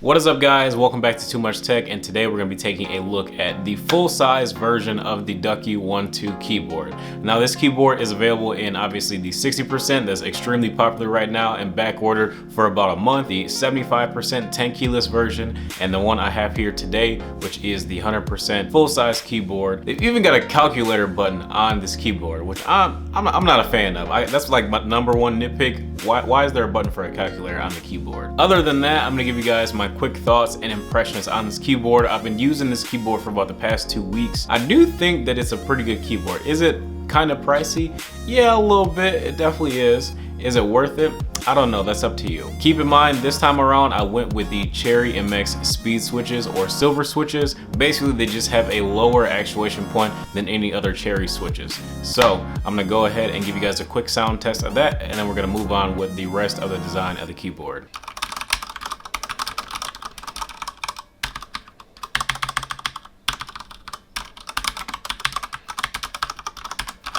What is up, guys? Welcome back to Too Much Tech, and today we're going to be taking a look at the full-size version of the Ducky 1-2 keyboard. Now, this keyboard is available in obviously the 60% that's extremely popular right now and back ordered for about a month, the 75% 10 keyless version, and the one I have here today, which is the 100% full-size keyboard. They've even got a calculator button on this keyboard, which I'm not a fan of. That's like my number one nitpick. Why is there a button for a calculator on the keyboard? Other than that, I'm gonna give you guys my quick thoughts and impressions on this keyboard. I've been using this keyboard for about the past 2 weeks. I do think that it's a pretty good keyboard. Is it kind of pricey? Yeah, a little bit. It definitely is. Is it worth it? I don't know, that's up to you. Keep in mind, this time around, I went with the Cherry MX speed switches or silver switches. Basically, they just have a lower actuation point than any other Cherry switches. So I'm gonna go ahead and give you guys a quick sound test of that, and then we're gonna move on with the rest of the design of the keyboard.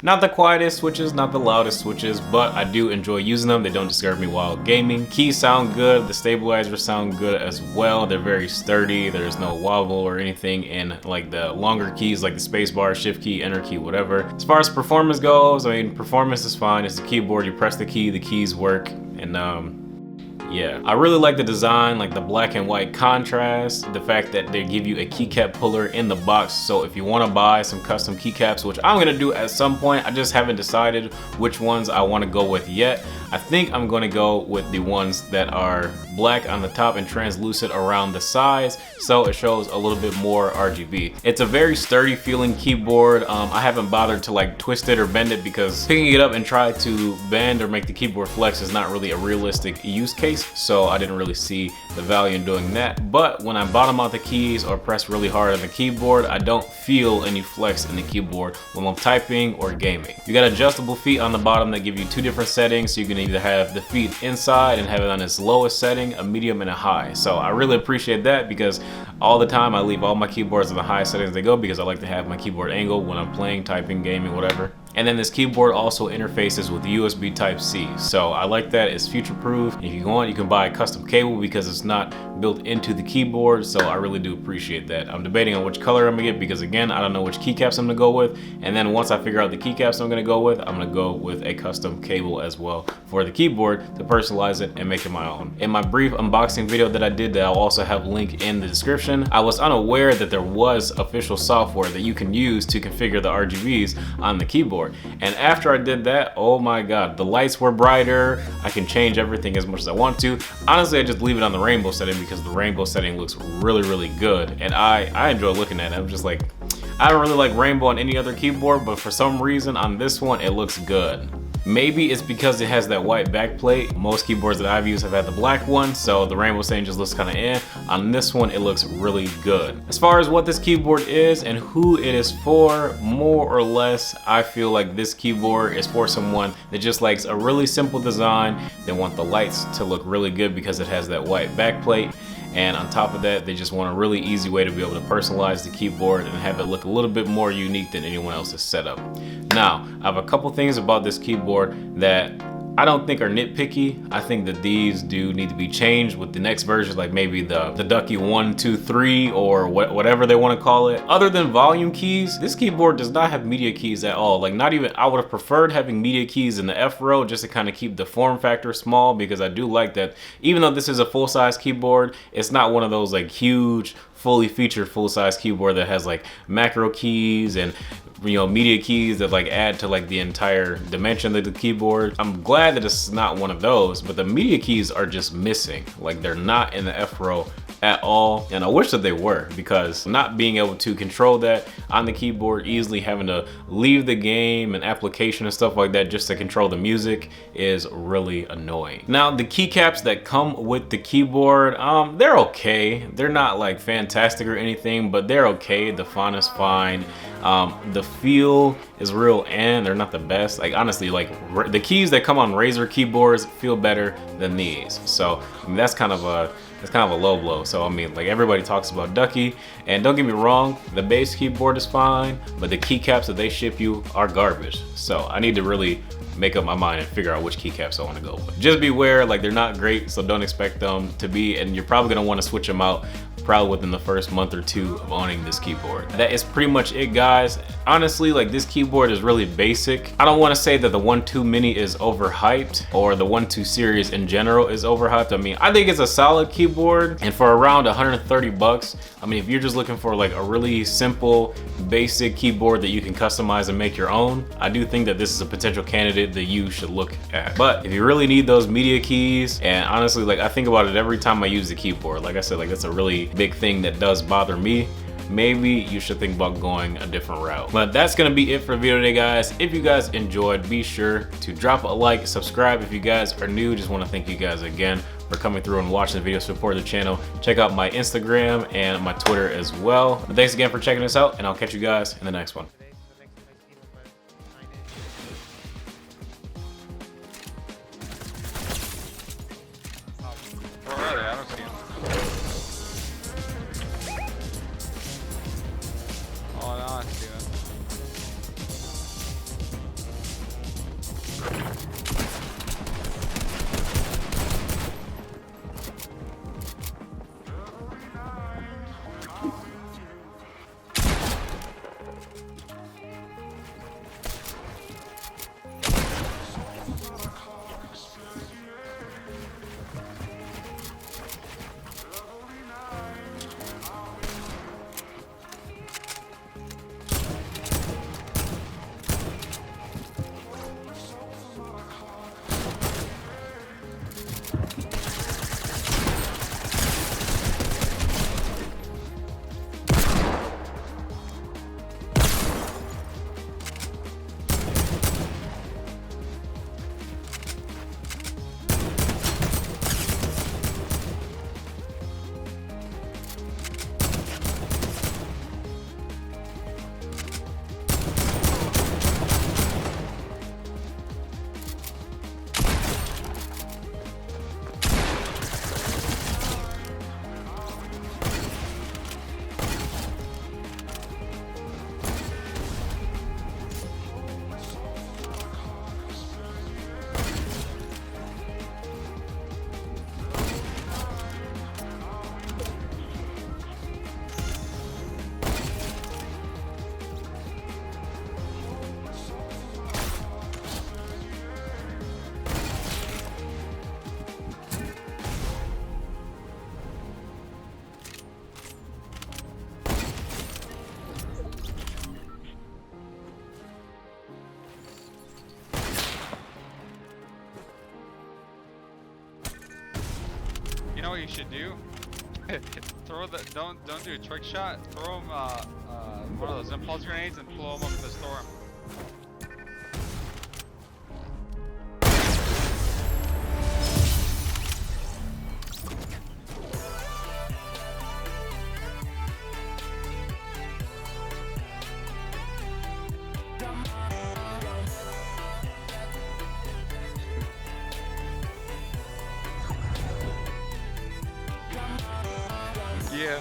Not the quietest switches, not the loudest switches, but I do enjoy using them. They don't disturb me while gaming. Keys sound good, the stabilizers sound good as well. They're very sturdy, there's no wobble or anything in like the longer keys like the space bar, shift key, enter key, whatever. As far as performance goes, I mean, performance is fine. It's a keyboard, you press the key, the keys work, and yeah, I really like the design, like the black and white contrast, the fact that they give you a keycap puller in the box. So if you want to buy some custom keycaps, which I'm gonna do at some point, I just haven't decided which ones I want to go with yet. I think I'm going to go with the ones that are black on the top and translucent around the sides, so it shows a little bit more RGB. It's a very sturdy feeling keyboard. I haven't bothered to like twist it or bend it because picking it up and try to bend or make the keyboard flex is not really a realistic use case, so I didn't really see the value in doing that. But when I bottom out the keys or press really hard on the keyboard, I don't feel any flex in the keyboard when I'm typing or gaming. You got adjustable feet on the bottom that give you 2 different settings, so you can either have the feet inside and have it on its lowest setting, a medium, and a high. So I really appreciate that because all the time I leave all my keyboards in the high settings they go because I like to have my keyboard angle when I'm playing, typing, gaming, whatever. And then this keyboard also interfaces with USB Type-C. So I like that, it's future-proof. If you want, you can buy a custom cable because it's not built into the keyboard. So I really do appreciate that. I'm debating on which color I'm gonna get because again, I don't know which keycaps I'm gonna go with. And then once I figure out the keycaps I'm gonna go with, I'm gonna go with a custom cable as well for the keyboard to personalize it and make it my own. In my brief unboxing video that I did that I'll also have link in the description, I was unaware that there was official software that you can use to configure the RGBs on the keyboard. And after I did that, oh my god, the lights were brighter. I can change everything as much as I want to. Honestly, I just leave it on the rainbow setting because the rainbow setting looks really, really good. And I enjoy looking at it. I'm just like, I don't really like rainbow on any other keyboard, but for some reason on this one, it looks good. Maybe it's because it has that white backplate. Most keyboards that I've used have had the black one, so the rainbow setting just looks kind of eh. On this one, it looks really good. As far as what this keyboard is and who it is for, more or less, I feel like this keyboard is for someone that just likes a really simple design. They want the lights to look really good because it has that white backplate. And on top of that, they just want a really easy way to be able to personalize the keyboard and have it look a little bit more unique than anyone else's setup. Now, I have a couple things about this keyboard that I don't think are nitpicky. I think that these do need to be changed with the next version, like maybe the Ducky 1, 2, 3 or whatever they want to call it. Other than volume keys, this keyboard does not have media keys at all. Like not even, I would have preferred having media keys in the F row just to kind of keep the form factor small because I do like that. Even though this is a full-size keyboard, it's not one of those like huge, fully featured full-size keyboard that has like macro keys and media keys that like add to like the entire dimension of the keyboard. I'm glad that it's not one of those, but the media keys are just missing. Like they're not in the F row at all, and I wish that they were, because not being able to control that on the keyboard, easily having to leave the game and application and stuff like that just to control the music is really annoying. Now the keycaps that come with the keyboard, they're okay. They're not like fantastic or anything, but they're okay. The font is fine. The feel is real, and they're not the best. Like honestly, like the keys that come on Razer keyboards feel better than these. So I mean, that's kind of a low blow. So I mean, like everybody talks about Ducky, and don't get me wrong, the base keyboard is fine, but the keycaps that they ship you are garbage. So I need to really make up my mind and figure out which keycaps I want to go with. Just beware, like they're not great, so don't expect them to be, and you're probably gonna want to switch them out probably within the first month or two of owning this keyboard. That is pretty much it, guys. Honestly, like this keyboard is really basic. I don't want to say that the 1-2 Mini is overhyped or the 1-2 series in general is overhyped. I mean, I think it's a solid keyboard, and for around 130 bucks, I mean, if you're just looking for like a really simple, basic keyboard that you can customize and make your own, I do think that this is a potential candidate that you should look at. But if you really need those media keys, and honestly, like I think about it every time I use the keyboard, like I said, like that's a really big thing that does bother me, maybe you should think about going a different route. But that's gonna be it for the video today, guys. If you guys enjoyed, be sure to drop a like, subscribe if you guys are new. Just want to thank you guys again for coming through and watching the video, support the channel. Check out my Instagram and my Twitter as well. But thanks again for checking this out, and I'll catch you guys in the next one. You know what you should do? Throw the don't do a trick shot. Throw him one of those impulse grenades and blow him up in the storm. Yeah.